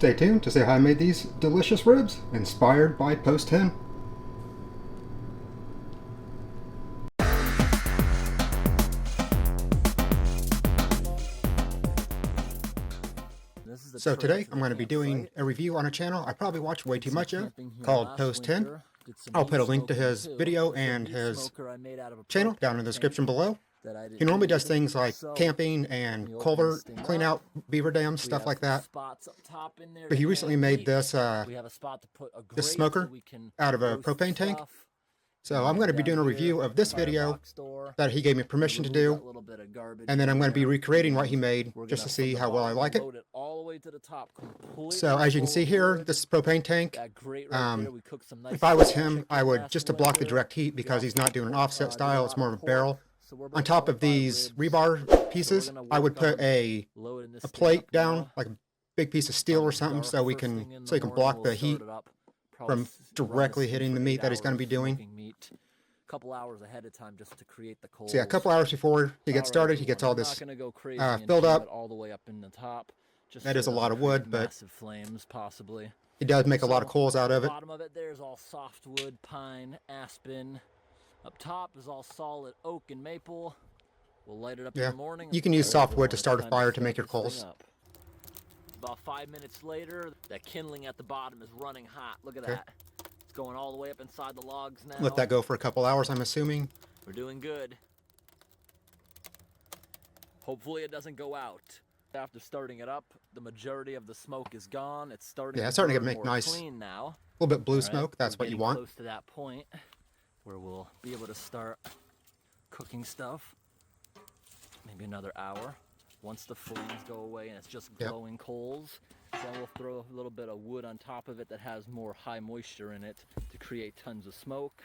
Stay tuned to see how I made these delicious ribs, inspired by Post 10. So today I'm going to be doing a review on a channel I probably watch way too much of, called Post 10. I'll put a link to his video and his channel down in the description below. He normally does things like camping and culvert clean out, beaver dams, stuff like that. But he recently made this smoker out of a propane tank. So I'm going to be doing a review of this video that he gave me permission to do, and then I'm going to be recreating what he made just to see how well I like it. So as you can see here, this is propane tank. If I was him, I would, just to block the direct heat, because he's not doing an offset style, it's more of a barrel. On top of these rebar pieces, I would put a plate down, like a big piece of steel or something, so you can block the heat from directly hitting the meat that he's going to be doing. Couple hours ahead of time just to create the coals. So yeah, a couple hours before he gets started, he gets all this filled up all the way up in the top. Just that is a lot of wood, but massive flames possibly. He does make a lot of coals out of it. Bottom of it there's all softwood, pine, aspen. Up top is all solid oak and maple. We'll light it up in the morning. You can use softwood to start a fire to make your coals. About 5 minutes later, that kindling at the bottom is running hot. Look at that. It's going all the way up inside the logs now. Let that go for a couple hours, I'm assuming. We're doing good. Hopefully it doesn't go out. After starting it up, the majority of the smoke is gone. It's starting to make nice, clean now. A little bit blue smoke. That's what you want. Close to that point where we'll be able to start cooking stuff. Maybe another hour. Once the flames go away and it's just glowing coals, then we'll throw a little bit of wood on top of it that has more high moisture in it to create tons of smoke.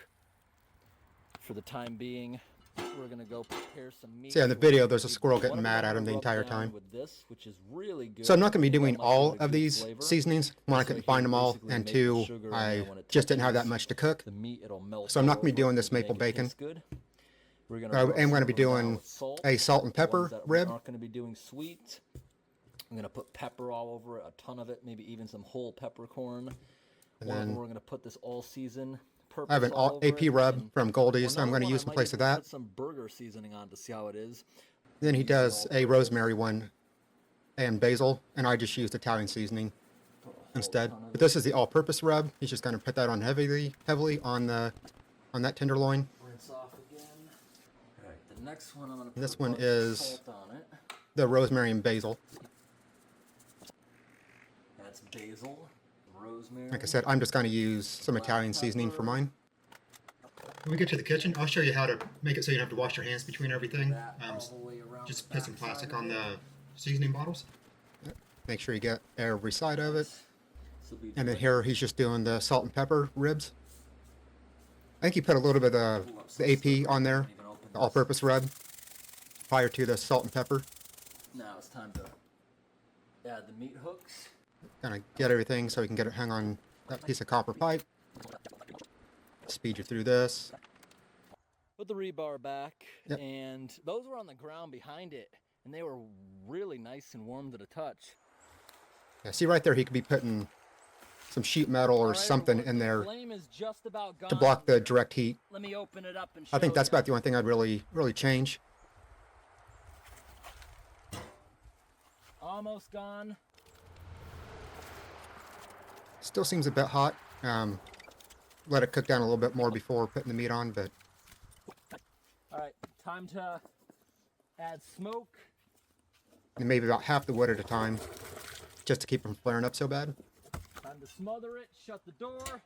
For the time being, we're gonna go prepare some meat. So yeah, in the video, there's a squirrel getting mad at him the entire time. With this, which is really good. So I'm not gonna be doing all of these seasonings. One, I couldn't find them all, and two, I just didn't have that much to cook. So I'm not gonna be doing this maple bacon. I'm going to be doing a salt and pepper rib. I'm not going to be doing sweet. I'm going to put pepper all over it, a ton of it, maybe even some whole peppercorn. And then we're going to put this all season purpose. I have an AP rub from Goldie's, so I'm going to use in place of that. Put some burger seasoning on to see how it is. Then he does a rosemary one and basil, and I just used Italian seasoning instead. But this is the all-purpose rub. He's just going to put that on heavily on that tenderloin. Next one, I'm gonna put this one is salt on it. The rosemary and basil. That's basil, rosemary. Like I said, I'm just going to use some Italian seasoning for mine. When we get to the kitchen, I'll show you how to make it so you don't have to wash your hands between everything. Just put some plastic on the seasoning bottles. Make sure you get every side of it. And then here he's just doing the salt and pepper ribs. I think he put a little bit of the AP on there. All-purpose rub prior to the salt and pepper. Now it's time to add the meat hooks. Gonna get everything so we can get it hung on that piece of copper pipe. Speed you through this. Put the rebar back, and those were on the ground behind it, and they were really nice and warm to the touch. Yeah, see right there, he could be putting some sheet metal or something in there to block the direct heat. Let me open it up and show I think that's about the only thing I'd really change. Almost gone. Still seems a bit hot. Let it cook down a little bit more before putting the meat on, but... Alright, time to add smoke. And maybe about half the wood at a time, just to keep them flaring up so bad. Time to smother it, shut the door,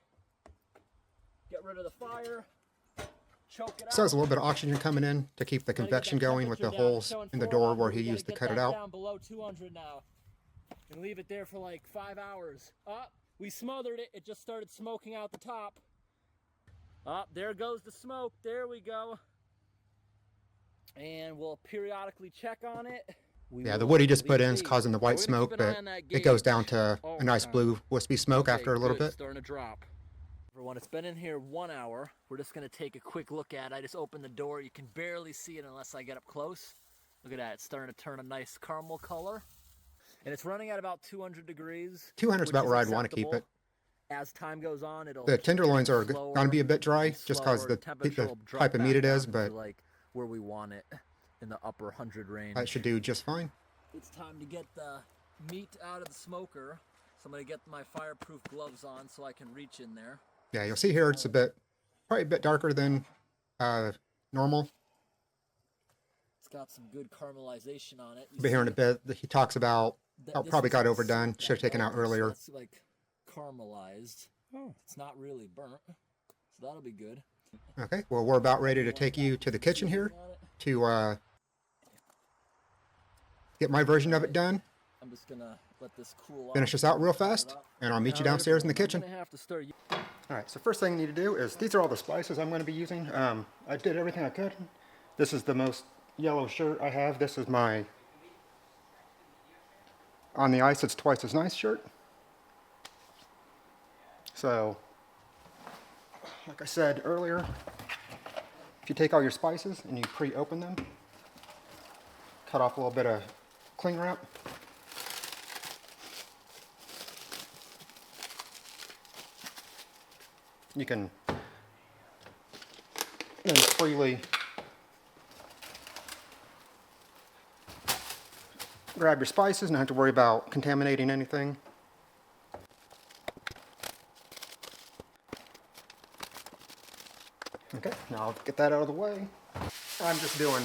get rid of the fire, choke it out. So there's a little bit of oxygen coming in to keep the convection going with the holes in the door where he used to cut it out. Down below 200 now, and leave it there for like 5 hours. We smothered it, it just started smoking out the top. There goes the smoke, there we go. And we'll periodically check on it. Yeah, the wood he just put in is causing the white smoke, but it goes down to a nice blue wispy smoke after a little bit. Starting to drop. Everyone, it's been in here 1 hour. We're just going to take a quick look at it. I just opened the door. You can barely see it unless I get up close. Look at that. It's starting to turn a nice caramel color. And it's running at about 200 degrees. 200 is about where I'd want to keep it. As time goes on, the tenderloins are going to be a bit dry just because the type of meat it is, but like where we want it in the upper 100 range. That should do just fine. It's time to get the meat out of the smoker. So I'm going to get my fireproof gloves on so I can reach in there. Yeah, you'll see here it's probably a bit darker than normal. It's got some good caramelization on it. But here in a bit, he talks about probably got overdone. Should have taken out earlier. It's like caramelized. It's not really burnt, so that'll be good. Okay, well, we're about ready to take you to the kitchen here to get my version of it done. I'm just gonna let this cool off. Finish this out real fast, and I'll meet you downstairs in the kitchen. All right, so first thing you need to do is, these are all the spices I'm going to be using. I did everything I could. This is the most yellow shirt I have. This is my On the Ice It's Twice as Nice shirt. So, like I said earlier, if you take all your spices and you pre-open them, cut off a little bit of cling wrap, you can then freely grab your spices and not have to worry about contaminating anything. Okay, now I'll get that out of the way. I'm just doing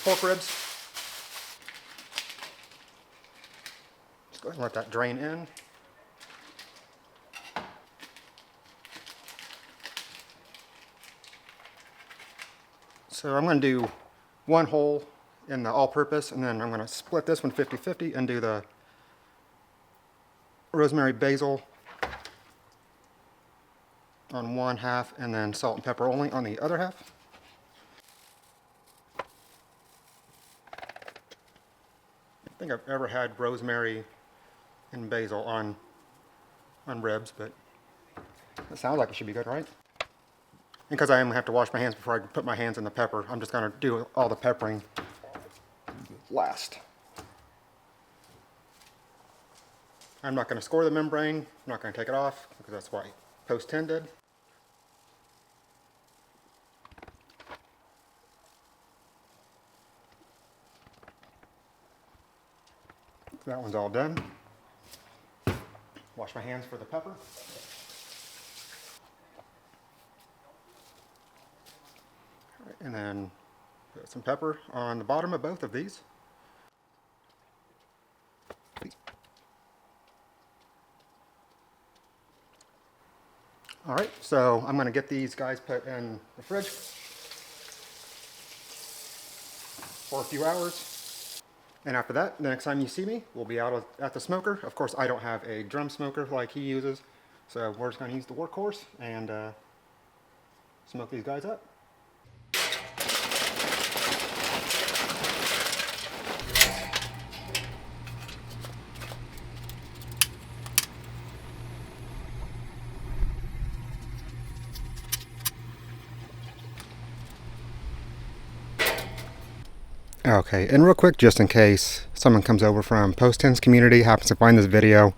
pork ribs. Just go ahead and let that drain in. So I'm going to do one whole in the all-purpose, and then I'm going to split this one 50-50 and do the rosemary basil on one half, and then salt and pepper only on the other half. I don't think I've ever had rosemary and basil on ribs, but it sounds like it should be good, right? And because I am going to have to wash my hands before I put my hands in the pepper, I'm just going to do all the peppering last. I'm not going to score the membrane. I'm not going to take it off because that's why Post 10 did. That one's all done. Wash my hands for the pepper. All right, and then put some pepper on the bottom of both of these. All right, so I'm going to get these guys put in the fridge for a few hours. And after that, the next time you see me, we'll be out at the smoker. Of course, I don't have a drum smoker like he uses, so we're just going to use the Workhorse and smoke these guys up. Okay, and real quick, just in case someone comes over from Post 10's community, happens to find this video,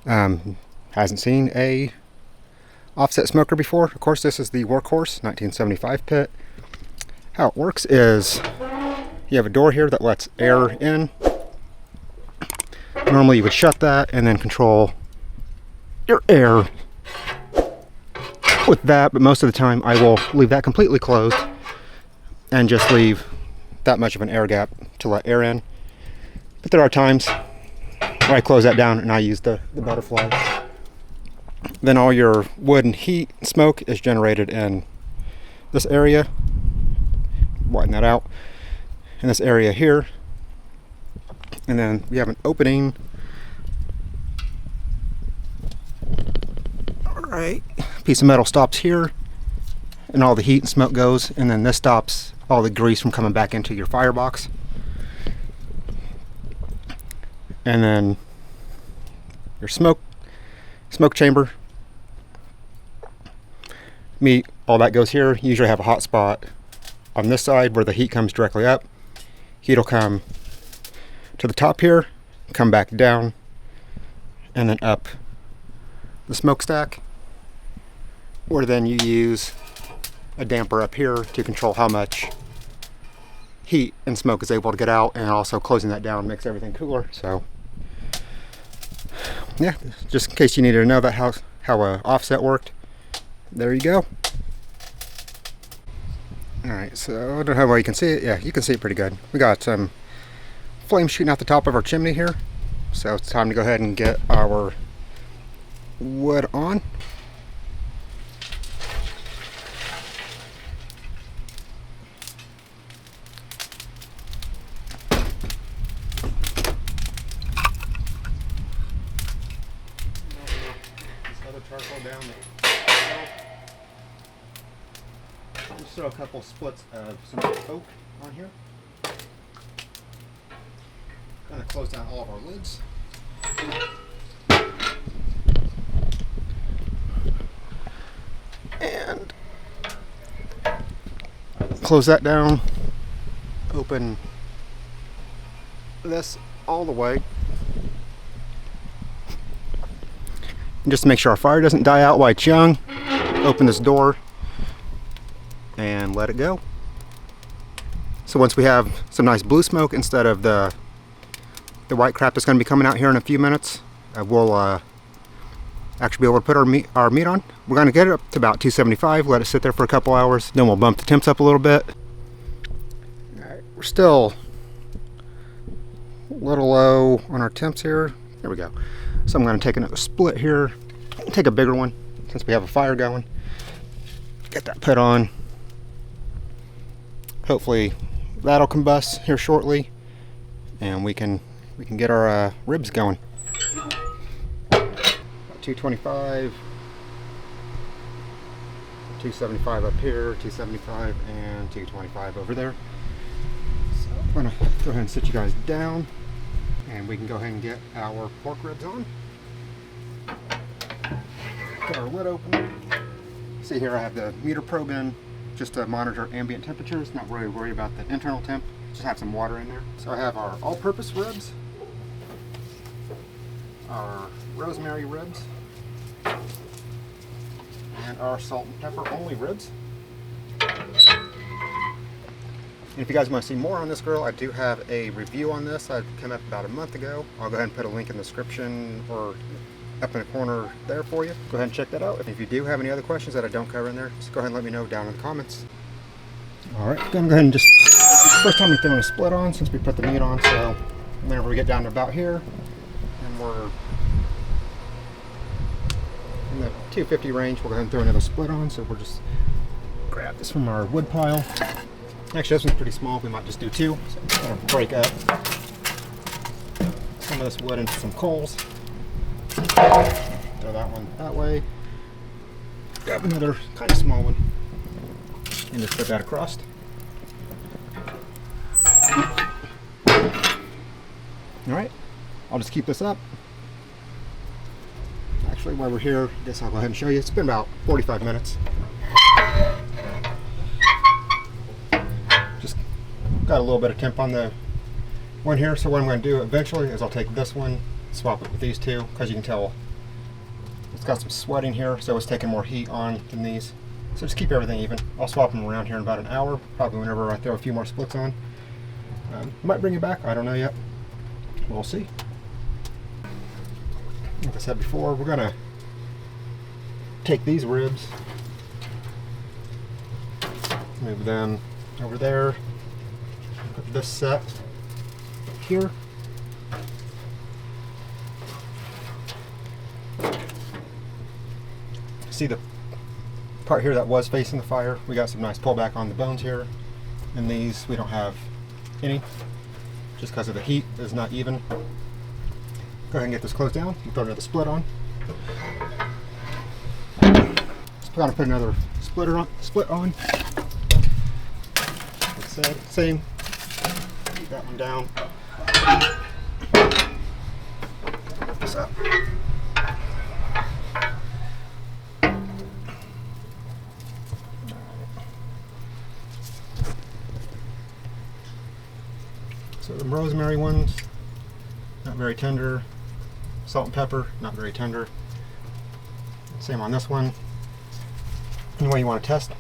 hasn't seen a offset smoker before. Of course, this is the Workhorse 1975 pit. How it works is you have a door here that lets air in. Normally you would shut that and then control your air with that, but most of the time I will leave that completely closed and just leave that much of an air gap to let air in. But there are times where I close that down and I use the butterfly. Then all your wood and heat and smoke is generated in this area. Widen that out. In this area here. And then we have an opening. Alright. Piece of metal stops here. And all the heat and smoke goes. And then this stops all the grease from coming back into your firebox. And then your smoke chamber. Meat, all that goes here. You usually have a hot spot on this side where the heat comes directly up. Heat will come to the top here, come back down, and then up the smokestack. Or then you use a damper up here to control how much heat and smoke is able to get out, and also closing that down makes everything cooler. So yeah, just in case you needed to know about how a offset worked, there you go. Alright, so I don't know how well you can see it. Yeah, you can see it pretty good. We got some flame shooting out the top of our chimney here, so it's time to go ahead and get our wood on. Just throw a couple splits of some oak on here. Gonna close down all of our lids. And close that down. Open this all the way. And just to make sure our fire doesn't die out while it's young, open this door and let it go. So once we have some nice blue smoke instead of the white crap that's going to be coming out here in a few minutes, we'll actually be able to put our meat on. We're going to get it up to about 275, let it sit there for a couple hours, then we'll bump the temps up a little bit. Alright, we're still a little low on our temps here. There we go. So I'm going to take another split here, take a bigger one since we have a fire going. Get that put on. Hopefully that'll combust here shortly, and we can get our ribs going. About 225, 275 up here, 275, and 225 over there. So I'm gonna go ahead and sit you guys down, and we can go ahead and get our pork ribs on. Got our lid open. See here, I have the meter probe in just to monitor ambient temperatures, not really worry about the internal temp, just have some water in there. So I have our all-purpose ribs, our rosemary ribs, and our salt and pepper only ribs. And if you guys want to see more on this grill, I do have a review on this. I came up about a month ago. I'll go ahead and put a link in the description or up in the corner there for you. Go ahead and check that out. If you do have any other questions that I don't cover in there, just go ahead and let me know down in the comments. Alright, gonna go ahead and just, first time we're throwing a split on since we put the meat on, so whenever we get down to about here, and we're in the 250 range, we'll go ahead and throw another split on. So we'll just grab this from our wood pile. Actually, this one's pretty small, we might just do two. So I'm gonna break up some of this wood into some coals. Throw that one that way. Grab another kind of small one and just put that across. Alright, I'll just keep this up. Actually, while we're here, I guess I'll go ahead and show you. It's been about 45 minutes. Just got a little bit of temp on the one here, so what I'm going to do eventually is I'll take this one, swap it with these two, because you can tell it's got some sweating here, so it's taking more heat on than these. So just keep everything even. I'll swap them around here in about an hour, probably whenever I throw a few more splits on. Might bring it back, I don't know yet. We'll see. Like I said before, we're gonna take these ribs, move them over there, put this set here. See the part here that was facing the fire? We got some nice pullback on the bones here. And these, we don't have any, just because of the heat is not even. Go ahead and get this closed down and throw another split on. Just gonna put another split on. Like I said, same. Keep that one down. Put this up. So the rosemary ones, Not very tender. Salt and pepper, not very tender. Same on this one. Anyway you want to test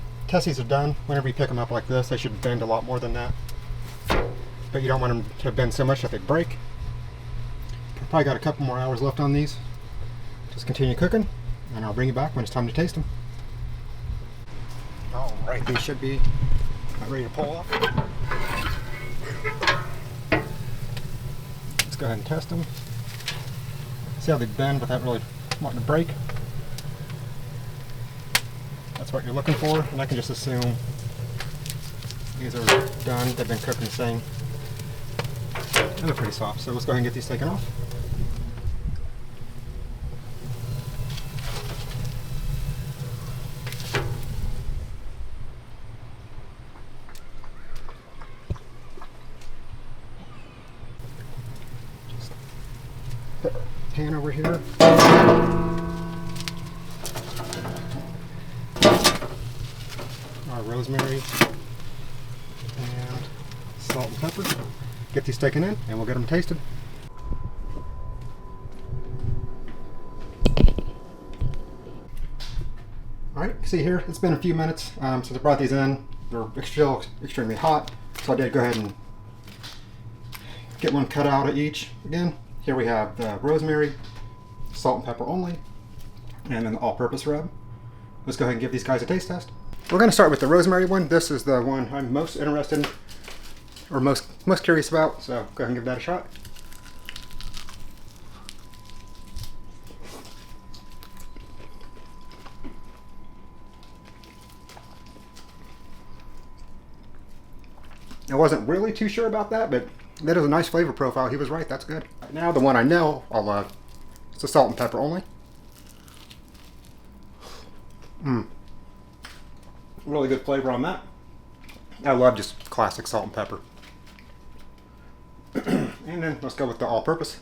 these are done. Whenever you pick them up like this, they should bend a lot more than that. But you don't want them to bend so much that they break. Probably got a couple more hours left on these. Just continue cooking, and I'll bring you back when it's time to taste them. Alright, these should be about ready to pull off. Let's go ahead and test them. See how they bend without really wanting to break. That's what you're looking for, and I can just assume these are done. They've been cooked the same. And they're pretty soft, so let's go ahead and get these taken off. Just put our pan over here. Our rosemary and salt and pepper. Get these taken in and we'll get them tasted. Alright, see here, it's been a few minutes since I brought these in. They're still extremely hot, so I did go ahead and get one cut out of each. Again, here we have the rosemary, salt and pepper only, and then the all-purpose rub. Let's go ahead and give these guys a taste test. We're going to start with the rosemary one. This is the one I'm most interested in, or most curious about, so go ahead and give that a shot. I wasn't really too sure about that, but that is a nice flavor profile. He was right, that's good. Right now, the one I know I'll love, it's the salt and pepper only. Really good flavor on that. I love just classic salt and pepper. And then let's go with the all-purpose.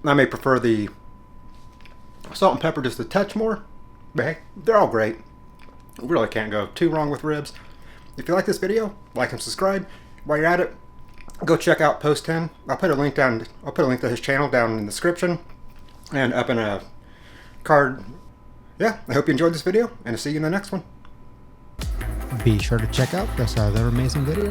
I may prefer the salt and pepper just a touch more, but hey, they're all great. Really can't go too wrong with ribs. If you like this video, like and subscribe. While you're at it, go check out Post 10. I'll put a link to his channel down in the description and up in a card. Yeah, I hope you enjoyed this video, and I'll see you in the next one. Be sure to check out this other amazing video.